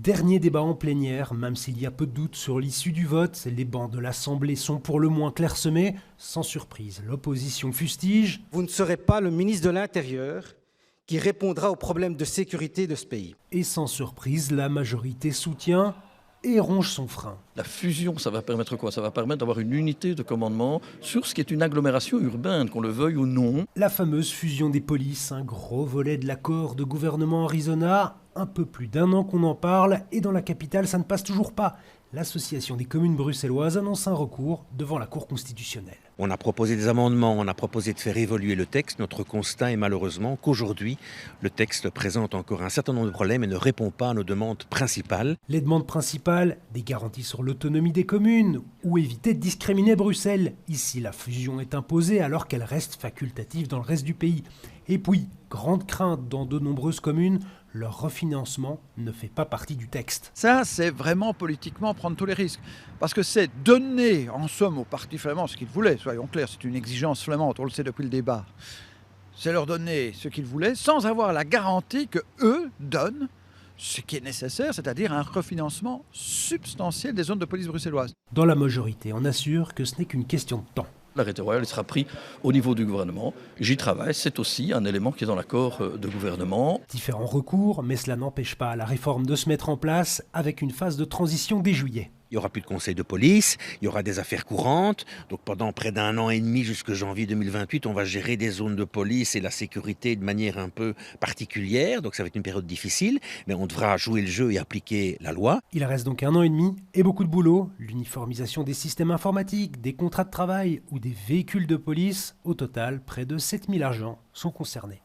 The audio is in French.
Dernier débat en plénière, même s'il y a peu de doute sur l'issue du vote, les bancs de l'Assemblée sont pour le moins clairsemés. Sans surprise, l'opposition fustige. Vous ne serez pas le ministre de l'Intérieur qui répondra aux problèmes de sécurité de ce pays. Et sans surprise, la majorité soutient et ronge son frein. La fusion, ça va permettre quoi? Ça va permettre d'avoir une unité de commandement sur ce qui est une agglomération urbaine, qu'on le veuille ou non. La fameuse fusion des polices, un gros volet de l'accord de gouvernement Arizona. Un peu plus d'1 an qu'on en parle, et dans la capitale, ça ne passe toujours pas. L'Association des communes bruxelloises annonce un recours devant la Cour constitutionnelle. On a proposé des amendements, on a proposé de faire évoluer le texte. Notre constat est malheureusement qu'aujourd'hui, le texte présente encore un certain nombre de problèmes et ne répond pas à nos demandes principales. Les demandes principales, des garanties sur l'autonomie des communes ou éviter de discriminer Bruxelles. Ici, la fusion est imposée alors qu'elle reste facultative dans le reste du pays. Et puis, grande crainte dans de nombreuses communes, leur refinancement ne fait pas partie du texte. Ça, c'est vraiment politiquement prendre tous les risques. Parce que c'est donner, en somme, au parti flamand ce qu'ils voulaient. Soyons clairs, c'est une exigence flamande, on le sait depuis le débat. C'est leur donner ce qu'ils voulaient sans avoir la garantie qu'eux donnent ce qui est nécessaire, c'est-à-dire un refinancement substantiel des zones de police bruxelloises. Dans la majorité, on assure que ce n'est qu'une question de temps. L'arrêté royal sera pris au niveau du gouvernement. J'y travaille, c'est aussi un élément qui est dans l'accord de gouvernement. Différents recours, mais cela n'empêche pas la réforme de se mettre en place avec une phase de transition dès juillet. Il n'y aura plus de conseil de police, il y aura des affaires courantes. Donc pendant près d'1 an et demi jusqu'à janvier 2028, on va gérer des zones de police et la sécurité de manière un peu particulière. Donc ça va être une période difficile, mais on devra jouer le jeu et appliquer la loi. Il reste donc 1 an et demi et beaucoup de boulot. L'uniformisation des systèmes informatiques, des contrats de travail ou des véhicules de police. Au total, près de 7000 agents sont concernés.